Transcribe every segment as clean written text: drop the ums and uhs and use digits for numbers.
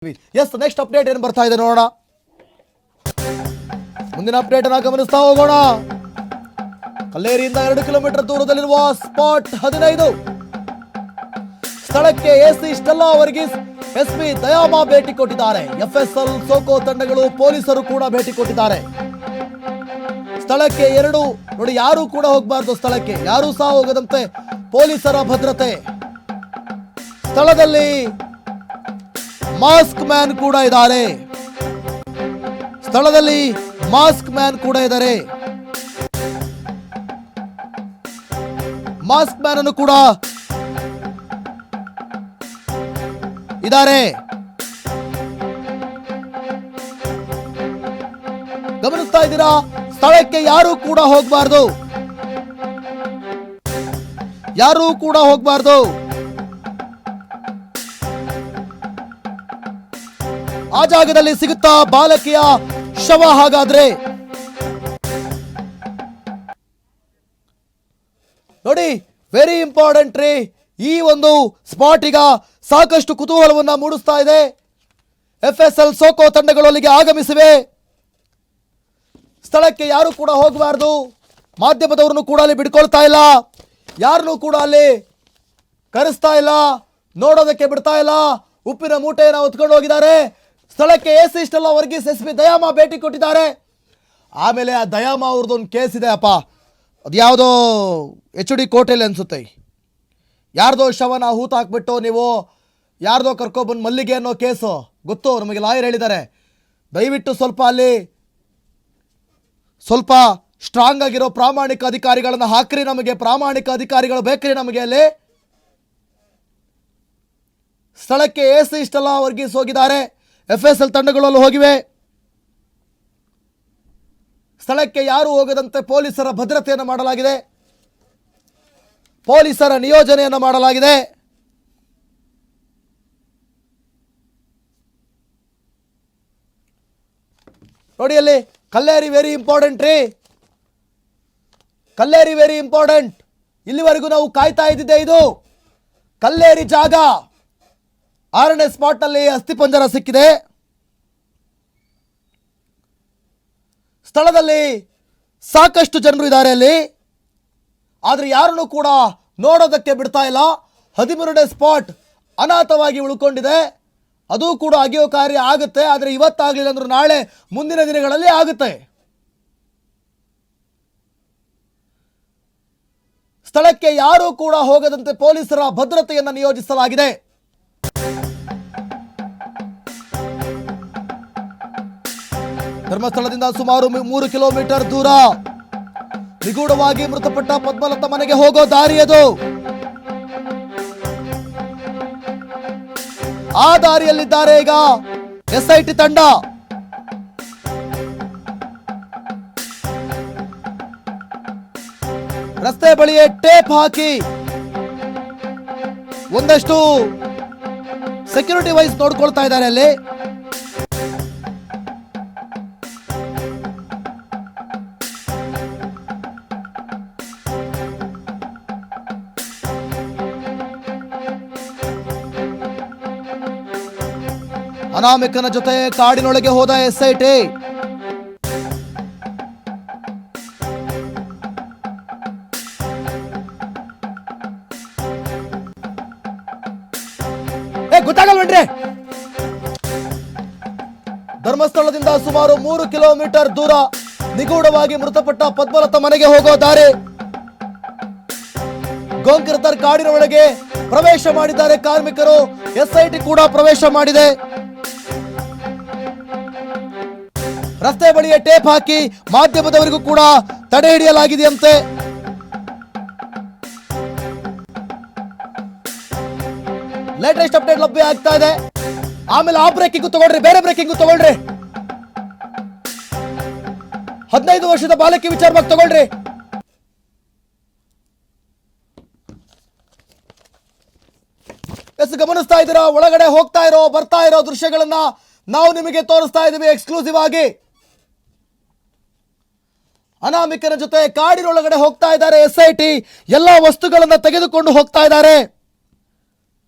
S next update ಏನು ಬರ್ತಾ ಇದೆ ನೋಡೋಣ. ಮುಂದಿನ ಅಪ್ಡೇಟ್ ಅನ್ನು ಗಮನಿಸ್ತಾ ಹೋಗೋಣ. ಕಲ್ಲೇರಿಯಿಂದ 2 ಕಿಲೋಮೀಟರ್ ದೂರದಲ್ಲಿರುವ ಸ್ಪಾಟ್ 15 ಸ್ಥಳಕ್ಕೆ ಎಸಿ ಸ್ಟೆಲ್ಲಾ ವರ್ಗೀಸ್, ಎಸ್ಪಿ ದಯಾಮಾ ಭೇಟಿ ಕೊಟ್ಟಿದ್ದಾರೆ. ಎಫ್ಎಸ್ಎಲ್ ಸೋಕೋ ತಂಡಗಳು, ಪೊಲೀಸರು ಕೂಡ ಭೇಟಿ ಕೊಟ್ಟಿದ್ದಾರೆ. ಸ್ಥಳಕ್ಕೆ ನೋಡಿ, ಯಾರು ಕೂಡ ಹೋಗಬಾರ್ದು, ಸ್ಥಳಕ್ಕೆ ಯಾರು ಸಹ ಹೋಗದಂತೆ ಪೊಲೀಸರ ಭದ್ರತೆ. ಸ್ಥಳದಲ್ಲಿ ಮಾಸ್ಕ್ ಮ್ಯಾನ್ ಕೂಡ ಇದ್ದಾರೆ. ಸ್ಥಳದಲ್ಲಿ ಮಾಸ್ಕ್ ಮ್ಯಾನ್ ಕೂಡ ಇದ್ದಾರೆ. ಮಾಸ್ಕ್ ಮ್ಯಾನ್ ಅನ್ನು ಕೂಡ ಇದ್ದಾರೆ. ಗಮನಿಸ್ತಾ ಇದ್ದೀರಾ, ಸ್ಥಳಕ್ಕೆ ಯಾರು ಕೂಡ ಹೋಗಬಾರ್ದು, ಯಾರು ಕೂಡ ಹೋಗಬಾರ್ದು. ಆ ಜಾಗದಲ್ಲಿ ಸಿಗುತ್ತಾ ಬಾಲಕಿಯ ಶವ? ಹಾಗಾದ್ರೆ ನೋಡಿ, ವೆರಿ ಇಂಪಾರ್ಟೆಂಟ್ ರೀ. ಈ ಒಂದು ಸ್ಪಾಟ್ ಈಗ ಸಾಕಷ್ಟು ಕುತೂಹಲವನ್ನ ಮೂಡಿಸ್ತಾ ಇದೆ. ಎಫ್ಎಸ್ಎಲ್ ಸೋಕೋ ತಂಡಗಳು ಅಲ್ಲಿಗೆ ಆಗಮಿಸಿವೆ. ಸ್ಥಳಕ್ಕೆ ಯಾರು ಕೂಡ ಹೋಗಬಾರ್ದು. ಮಾಧ್ಯಮದವರನ್ನು ಕೂಡ ಅಲ್ಲಿ ಬಿಡ್ಕೊಳ್ತಾ ಇಲ್ಲ, ಯಾರನ್ನು ಕೂಡ ಅಲ್ಲಿ ಕರೆಸ್ತಾ ಇಲ್ಲ, ನೋಡೋದಕ್ಕೆ ಬಿಡ್ತಾ ಇಲ್ಲ. ಉಪ್ಪಿನ ಮೂಟೆಯನ್ನು ಹೊತ್ಕೊಂಡು ಹೋಗಿದ್ದಾರೆ. ಸ್ಥಳಕ್ಕೆ ಎಸಿ ಸ್ಟೆಲ್ಲಾ ವರ್ಗೀಸ್, ಎಸ್ಪಿ ದಯಾಮಾ ಭೇಟಿ ಕೊಟ್ಟಿದ್ದಾರೆ. ಆಮೇಲೆ ಆ ದಯಾಮಾ ಅವ್ರದ್ದೊಂದು ಕೇಸ್ ಇದೆ ಅಪ್ಪ, ಅದು ಯಾವುದೋ HD ಕೋಟೆಯಲ್ಲಿ ಅನಿಸುತ್ತೆ. ಯಾರ್ದೋ ಶವನ ಹೂತು ಹಾಕ್ಬಿಟ್ಟು ನೀವು ಯಾರ್ದೋ ಕರ್ಕೊಬಂದು ಮಲ್ಲಿಗೆ ಅನ್ನೋ ಕೇಸು ಗೊತ್ತು, ನಮಗೆ ಲಾಯರ್ ಹೇಳಿದ್ದಾರೆ. ದಯವಿಟ್ಟು ಸ್ವಲ್ಪ ಅಲ್ಲಿ ಸ್ವಲ್ಪ ಸ್ಟ್ರಾಂಗ್ ಆಗಿರೋ ಪ್ರಾಮಾಣಿಕ ಅಧಿಕಾರಿಗಳನ್ನು ಹಾಕ್ರಿ, ನಮಗೆ ಪ್ರಾಮಾಣಿಕ ಅಧಿಕಾರಿಗಳು ಬೇಕ್ರಿ ನಮಗೆ. ಅಲ್ಲಿ ಸ್ಥಳಕ್ಕೆ ಎಸಿ ಸ್ಟೆಲ್ಲಾ ವರ್ಗೀಸ್ ಹೋಗಿದ್ದಾರೆ. ಎಫ್ಎಸ್ಎಲ್ ತಂಡಗಳಲ್ಲಿ ಹೋಗಿವೆ. ಸ್ಥಳಕ್ಕೆ ಯಾರು ಹೋಗದಂತೆ ಪೊಲೀಸರ ಭದ್ರತೆಯನ್ನು ಮಾಡಲಾಗಿದೆ, ಪೊಲೀಸರ ನಿಯೋಜನೆಯನ್ನು ಮಾಡಲಾಗಿದೆ. ನೋಡಿ, ಅಲ್ಲಿ ಕಲ್ಲೇರಿ ವೆರಿ ಇಂಪಾರ್ಟೆಂಟ್ ರೀ, ಕಲ್ಲೇರಿ ವೆರಿ ಇಂಪಾರ್ಟೆಂಟ್. ಇಲ್ಲಿವರೆಗೂ ನಾವು ಕಾಯ್ತಾ ಇದ್ದಿದ್ದೆ ಇದು ಕಲ್ಲೇರಿ ಜಾಗ. 6ನೇ ಸ್ಪಾಟ್ ನಲ್ಲಿ ಅಸ್ಥಿಪಂಜರ ಸಿಕ್ಕಿದೆ. ಸ್ಥಳದಲ್ಲಿ ಸಾಕಷ್ಟು ಜನರು ಇದ್ದಾರೆ ಅಲ್ಲಿ, ಆದ್ರೆ ಯಾರನ್ನು ಕೂಡ ನೋಡೋದಕ್ಕೆ ಬಿಡ್ತಾ ಇಲ್ಲ. 13ನೇ ಸ್ಪಾಟ್ ಅನಾಥವಾಗಿ ಉಳ್ಕೊಂಡಿದೆ. ಅದು ಕೂಡ ಅಗೆಯೋ ಕಾರ್ಯ ಆಗುತ್ತೆ, ಆದರೆ ಇವತ್ತಾಗಲಿಲ್ಲ ಅಂದ್ರೆ ನಾಳೆ ಮುಂದಿನ ದಿನಗಳಲ್ಲಿ ಆಗುತ್ತೆ. ಸ್ಥಳಕ್ಕೆ ಯಾರೂ ಕೂಡ ಹೋಗದಂತೆ ಪೊಲೀಸರ ಭದ್ರತೆಯನ್ನು ನಿಯೋಜಿಸಲಾಗಿದೆ. ಧರ್ಮಸ್ಥಳದಿಂದ ಸುಮಾರು 3 ಕಿಲೋಮೀಟರ್ ದೂರ ನಿಗೂಢವಾಗಿ ಮೃತಪಟ್ಟ ಪದ್ಮಲತಾ ಮನೆಗೆ ಹೋಗೋ ದಾರಿ ಅದು. ಆ ದಾರಿಯಲ್ಲಿದ್ದಾರೆ ಈಗ SIT ತಂಡ. ರಸ್ತೆ ಬಳಿಯೇ ಟೇಪ್ ಹಾಕಿ ಒಂದಷ್ಟು ಸೆಕ್ಯೂರಿಟಿ ವೈಸ್ ನೋಡ್ಕೊಳ್ತಾ ಇದ್ದಾರೆ ಅಲ್ಲಿ. ಅನಾಮಿಕನ ಜೊತೆ ಕಾಡಿನೊಳಗೆ ಹೋದ SIT. ಗೊತ್ತಾಗಲ್ವೇನ್ರಿ? ಧರ್ಮಸ್ಥಳದಿಂದ ಸುಮಾರು 3 ಕಿಲೋಮೀಟರ್ ದೂರ ನಿಗೂಢವಾಗಿ ಮೃತಪಟ್ಟ ಪದ್ಮಲತಾ ಮನೆಗೆ ಹೋಗೋ ದಾರಿ. ಗೋಂಕಿರತರ್ ಕಾಡಿನ ಒಳಗೆ ಪ್ರವೇಶ ಮಾಡಿದ್ದಾರೆ ಕಾರ್ಮಿಕರು. SIT ಕೂಡ ಪ್ರವೇಶ ಮಾಡಿದೆ. ರಸ್ತೆ ಬಳಿಯ ಟೇಪ್ ಹಾಕಿ ಮಾಧ್ಯಮದವರಿಗೂ ಕೂಡ ತಡೆ ಹಿಡಿಯಲಾಗಿದೆಯಂತೆ. ಲೇಟೆಸ್ಟ್ ಅಪ್ಡೇಟ್ ಲಭ್ಯ ಆಗ್ತಾ ಇದೆ. ಆಮೇಲೆ ಆ ಬ್ರೇಕಿಂಗ್ ತಗೊಳ್ರಿ, ಬೇರೆ ಬ್ರೇಕಿಂಗ್ ತಗೊಳ್ರಿ. 15 ವರ್ಷದ ಬಾಲಕಿ ವಿಚಾರವಾಗಿ ತಗೊಳ್ರಿ. ಗಮನಿಸ್ತಾ ಇದ್ದೀರಾ, ಒಳಗಡೆ ಹೋಗ್ತಾ ಇರೋ ಬರ್ತಾ ಇರೋ ದೃಶ್ಯಗಳನ್ನ ನಾವು ನಿಮಗೆ ತೋರಿಸ್ತಾ ಇದ್ದೀವಿ ಎಕ್ಸ್ಕ್ಲೂಸಿವ್ ಆಗಿ. ಅನಾಮಿಕನ ಜೊತೆ ಕಾಡಿನೊಳಗಡೆ ಹೋಗ್ತಾ ಇದ್ದಾರೆ SIT. ಎಲ್ಲ ವಸ್ತುಗಳನ್ನ ತೆಗೆದುಕೊಂಡು ಹೋಗ್ತಾ ಇದ್ದಾರೆ.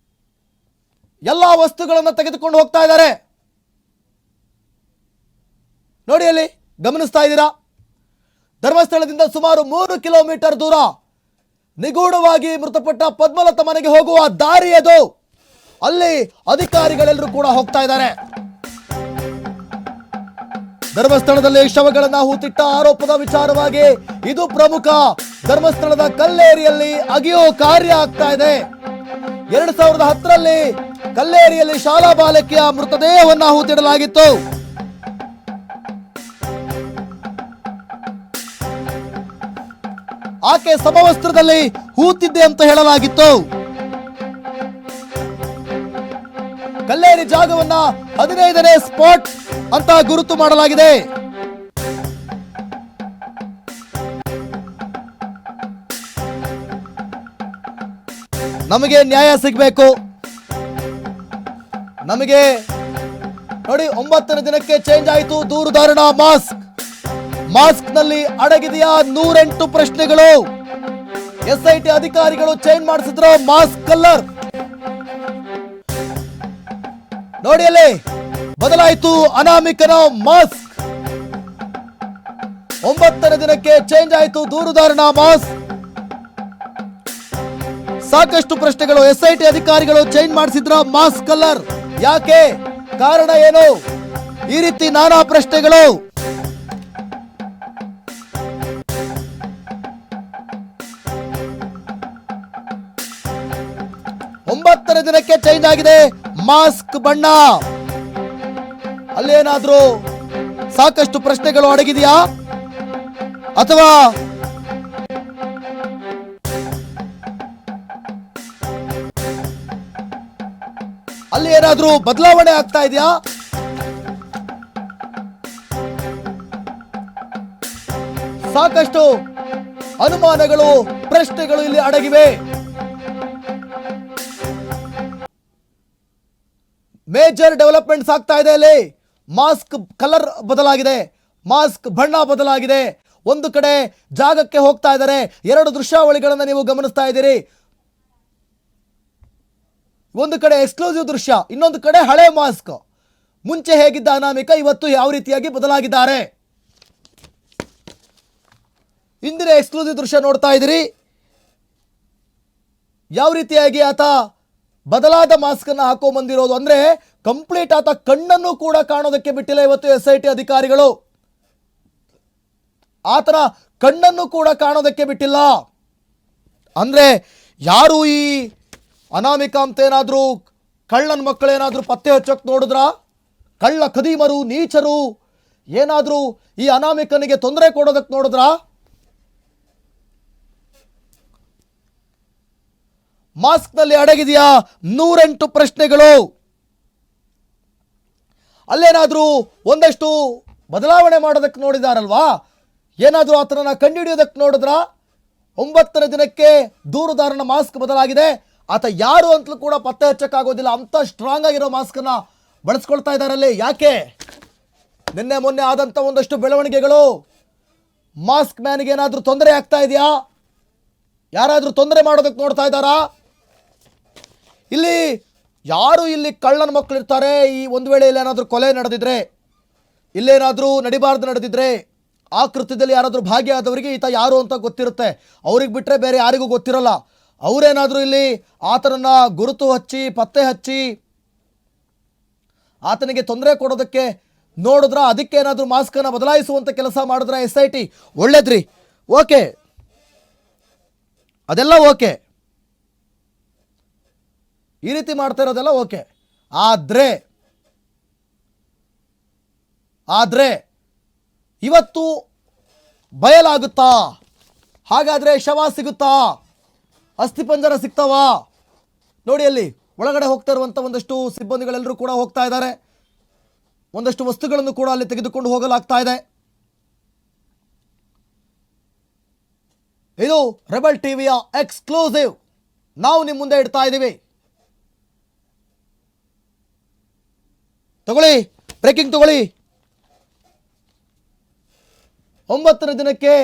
ಎಲ್ಲಾ ವಸ್ತುಗಳನ್ನು ತೆಗೆದುಕೊಂಡು ಹೋಗ್ತಾ ಇದ್ದಾರೆ. ನೋಡಿ ಅಲ್ಲಿ ಗಮನಿಸ್ತಾ ಇದ್ದೀರಾ, ಧರ್ಮಸ್ಥಳದಿಂದ ಸುಮಾರು 3 ಕಿಲೋಮೀಟರ್ ದೂರ ನಿಗೂಢವಾಗಿ ಮೃತಪಟ್ಟ ಪದ್ಮಲತಾ ಮನೆಗೆ ಹೋಗುವ ದಾರಿ ಅದು. ಅಲ್ಲಿ ಅಧಿಕಾರಿಗಳೆಲ್ಲರೂ ಕೂಡ ಹೋಗ್ತಾ ಇದ್ದಾರೆ. ಧರ್ಮಸ್ಥಳದಲ್ಲಿ ಶವಗಳನ್ನ ಹೂತಿಟ್ಟ ಆರೋಪದ ವಿಚಾರವಾಗಿ ಇದು ಪ್ರಮುಖ. ಧರ್ಮಸ್ಥಳದ ಕಲ್ಲೇರಿಯಲ್ಲಿ ಅಗೆಯೋ ಕಾರ್ಯ ಆಗ್ತಾ ಇದೆ. 2010ರಲ್ಲಿ ಕಲ್ಲೇರಿಯಲ್ಲಿ ಶಾಲಾ ಬಾಲಕಿಯ ಮೃತದೇಹವನ್ನ ಹೂತಿಡಲಾಗಿತ್ತು. ಆಕೆ ಸಮವಸ್ತ್ರದಲ್ಲಿ ಹೂತಿದ್ದೆ ಅಂತ ಹೇಳಲಾಗಿತ್ತು. ಕಲ್ಲೇರಿ ಜಾಗವನ್ನ 15ನೇ ಸ್ಪಾಟ್ ಅಂತ ಗುರುತು ಮಾಡಲಾಗಿದೆ. ನಮಗೆ ನ್ಯಾಯ ಸಿಗಬೇಕು. ನಮಗೆ ನೋಡಿ, 9ನೇ ದಿನಕ್ಕೆ ಚೇಂಜ್ ಆಯಿತು ದೂರುದಾರನ ಮಾಸ್ಕ್ ನಲ್ಲಿ ಅಡಗಿದೆಯಾ 108 ಪ್ರಶ್ನೆಗಳು. SIT ಅಧಿಕಾರಿಗಳು ಚೇಂಜ್ ಮಾಡಿಸಿದ್ರು ಮಾಸ್ಕ್ ಕಲರ್. ನೋಡಿ ಅಲ್ಲಿ ಬದಲಾಯಿತು ಅನಾಮಿಕನ ಮಾಸ್ಕ್. 9ನೇ ದಿನಕ್ಕೆ ಚೇಂಜ್ ಆಯಿತು ದೂರುದಾರನ ಮಾಸ್ಕ್. ಸಾಕಷ್ಟು ಪ್ರಶ್ನೆಗಳು. SIT ಅಧಿಕಾರಿಗಳು ಚೇಂಜ್ ಮಾಡಿಸಿದ್ರ ಮಾಸ್ಕ್ ಕಲರ್. ಯಾಕೆ? ಕಾರಣ ಏನು? ಈ ರೀತಿ ನಾನಾ ಪ್ರಶ್ನೆಗಳು. ಒಂಬತ್ತನೇ ದಿನಕ್ಕೆ ಚೇಂಜ್ ಆಗಿದೆ ಮಾಸ್ಕ್ ಬಣ್ಣ. ಅಲ್ಲೇನಾದ್ರೂ ಸಾಕಷ್ಟು ಪ್ರಶ್ನೆಗಳು ಅಡಗಿದೆಯಾ ಅಥವಾ ಅಲ್ಲಿ ಏನಾದ್ರೂ ಬದಲಾವಣೆ ಆಗ್ತಾ ಇದೆಯಾ? ಸಾಕಷ್ಟು ಅನುಮಾನಗಳು, ಪ್ರಶ್ನೆಗಳು ಇಲ್ಲಿ ಅಡಗಿವೆ. ಮೇಜರ್ ಡೆವಲಪ್ಮೆಂಟ್ಸ್ ಆಗ್ತಾ ಇದೆ. ಅಲ್ಲಿ ಮಾಸ್ಕ್ ಕಲರ್ ಬದಲಾಗಿದೆ, ಮಾಸ್ಕ್ ಬಣ್ಣ ಬದಲಾಗಿದೆ. ಒಂದು ಕಡೆ ಜಾಗಕ್ಕೆ ಹೋಗ್ತಾ ಇದ್ದಾರೆ. 2 ದೃಶ್ಯಾವಳಿಗಳನ್ನು ನೀವು ಗಮನಿಸ್ತಾ ಇದ್ದೀರಿ. ಒಂದು ಕಡೆ ಎಕ್ಸ್ಕ್ಲೂಸಿವ್ ದೃಶ್ಯ, ಇನ್ನೊಂದು ಕಡೆ ಹಳೆ ಮಾಸ್ಕ್. ಮುಂಚೆ ಹೇಗಿದ್ದ ಅನಾಮಿಕ ಇವತ್ತು ಯಾವ ರೀತಿಯಾಗಿ ಬದಲಾಗಿದ್ದಾರೆ. ಇಂದಿನ ಎಕ್ಸ್ಕ್ಲೂಸಿವ್ ದೃಶ್ಯ ನೋಡ್ತಾ ಇದ್ದೀರಿ. ಯಾವ ರೀತಿಯಾಗಿ ಆತ ಬದಲಾದ ಮಾಸ್ಕ್ ಅನ್ನು ಹಾಕೊಂಡ್ ಬಂದಿರೋದು ಅಂದ್ರೆ ಕಂಪ್ಲೀಟ್ ಆತ ಕಣ್ಣನ್ನು ಕೂಡ ಕಾಣೋದಕ್ಕೆ ಬಿಟ್ಟಿಲ್ಲ ಇವತ್ತು SIT ಅಧಿಕಾರಿಗಳು. ಆತನ ಕಣ್ಣನ್ನು ಕೂಡ ಕಾಣೋದಕ್ಕೆ ಬಿಟ್ಟಿಲ್ಲ. ಅಂದ್ರೆ ಯಾರು ಈ ಅನಾಮಿಕ ಅಂತ ಏನಾದ್ರೂ ಕಳ್ಳನ ಮಕ್ಕಳೇನಾದ್ರೂ ಪತ್ತೆ ಹಚ್ಚೋಕ್ ನೋಡಿದ್ರ, ಕಳ್ಳ ಖದೀಮರು ನೀಚರು ಏನಾದ್ರೂ ಈ ಅನಾಮಿಕನಿಗೆ ತೊಂದರೆ ಕೊಡೋದಕ್ಕೆ ನೋಡಿದ್ರ? ಮಾಸ್ಕ್ ನಲ್ಲಿ ಅಡಗಿದೆಯಾ 108 ಪ್ರಶ್ನೆಗಳು. ಅಲ್ಲೇನಾದ್ರೂ ಒಂದಷ್ಟು ಬದಲಾವಣೆ ಮಾಡೋದಕ್ಕೆ ನೋಡಿದಾರಲ್ವಾ? ಏನಾದ್ರೂ ಆತನನ್ನ ಕಂಡುಹಿಡಿಯೋದಕ್ಕೆ ನೋಡಿದ್ರ? 9ನೇ ದಿನಕ್ಕೆ ದೂರುದಾರನ ಮಾಸ್ಕ್ ಬದಲಾಗಿದೆ. ಆತ ಯಾರು ಅಂತಲೂ ಕೂಡ ಪತ್ತೆ ಹಚ್ಚಕ್ಕಾಗೋದಿಲ್ಲ. ಅಂತ ಸ್ಟ್ರಾಂಗ್ ಆಗಿರೋ ಮಾಸ್ಕ್ ಅನ್ನ ಬಳಸ್ಕೊಳ್ತಾ ಇದ್ದಾರಲ್ಲಿ. ಯಾಕೆ? ನಿನ್ನೆ ಮೊನ್ನೆ ಆದಂತ ಒಂದಷ್ಟು ಬೆಳವಣಿಗೆಗಳು. ಮಾಸ್ಕ್ ಮ್ಯಾನ್ಗೆ ಏನಾದ್ರೂ ತೊಂದರೆ ಆಗ್ತಾ ಇದೆಯಾ? ಯಾರಾದ್ರೂ ತೊಂದರೆ ಮಾಡೋದಕ್ಕೆ ನೋಡ್ತಾ ಇದ್ದಾರಾ? ಇಲ್ಲಿ ಯಾರು ಇಲ್ಲಿ ಕಳ್ಳನ ಮಕ್ಕಳು ಇರ್ತಾರೆ. ಈ ಒಂದು ವೇಳೆ ಇಲ್ಲೇನಾದ್ರೂ ಕೊಲೆ ನಡೆದಿದ್ರೆ, ಇಲ್ಲೇನಾದ್ರೂ ನಡಿಬಾರ್ದು ನಡೆದಿದ್ರೆ, ಆ ಕೃತ್ಯದಲ್ಲಿ ಯಾರಾದ್ರೂ ಭಾಗಿಯಾದವರಿಗೆ ಈತ ಯಾರು ಅಂತ ಗೊತ್ತಿರುತ್ತೆ. ಅವ್ರಿಗೆ ಬಿಟ್ಟರೆ ಬೇರೆ ಯಾರಿಗೂ ಗೊತ್ತಿರಲ್ಲ. ಅವರೇನಾದ್ರೂ ಇಲ್ಲಿ ಆತನನ್ನ ಗುರುತು ಹಚ್ಚಿ ಪತ್ತೆ ಹಚ್ಚಿ ಆತನಿಗೆ ತೊಂದರೆ ಕೊಡೋದಕ್ಕೆ ನೋಡಿದ್ರ, ಅದಕ್ಕೆ ಏನಾದ್ರೂ ಮಾಸ್ಕ್ ಅನ್ನ ಬದಲಾಯಿಸುವಂತ ಕೆಲಸ ಮಾಡಿದ್ರ SIT, ಒಳ್ಳೇದ್ರಿ, ಓಕೆ, ಅದೆಲ್ಲ ಓಕೆ. ಈ ರೀತಿ ಮಾಡ್ತಾ ಇರೋದೆಲ್ಲ ಓಕೆ. ಆದ್ರೆ ಇವತ್ತು ಬಯಲಾಗುತ್ತಾ? ಹಾಗಾದ್ರೆ ಶವ ಸಿಗುತ್ತಾ? ಅಸ್ಥಿಪಂಜರ ಸಿಗ್ತಾವಾ? ನೋಡಿ ಅಲ್ಲಿ ಒಳಗಡೆ ಹೋಗ್ತಾ ಇರುವಂತ ಒಂದಷ್ಟು ಸಿಬ್ಬಂದಿಗಳೆಲ್ಲರೂ ಕೂಡ ಹೋಗ್ತಾ ಇದ್ದಾರೆ. ಒಂದಷ್ಟು ವಸ್ತುಗಳನ್ನು ಕೂಡ ಅಲ್ಲಿ ತೆಗೆದುಕೊಂಡು ಹೋಗಲಾಗ್ತಾ ಇದೆ. ಇದು ರೆಬಲ್ ಟಿವಿಯ ಎಕ್ಸ್ಕ್ಲೂಸಿವ್. ನಾವು ನಿಮ್ಮ ಮುಂದೆ ಇಡ್ತಾ ಇದ್ದೀವಿ. ತಗೊಳ್ಳಿ, ಬ್ರೇಕಿಂಗ್ ತಗೊಳ್ಳಿ. 9ನೇ ದಿನಕ್ಕೆ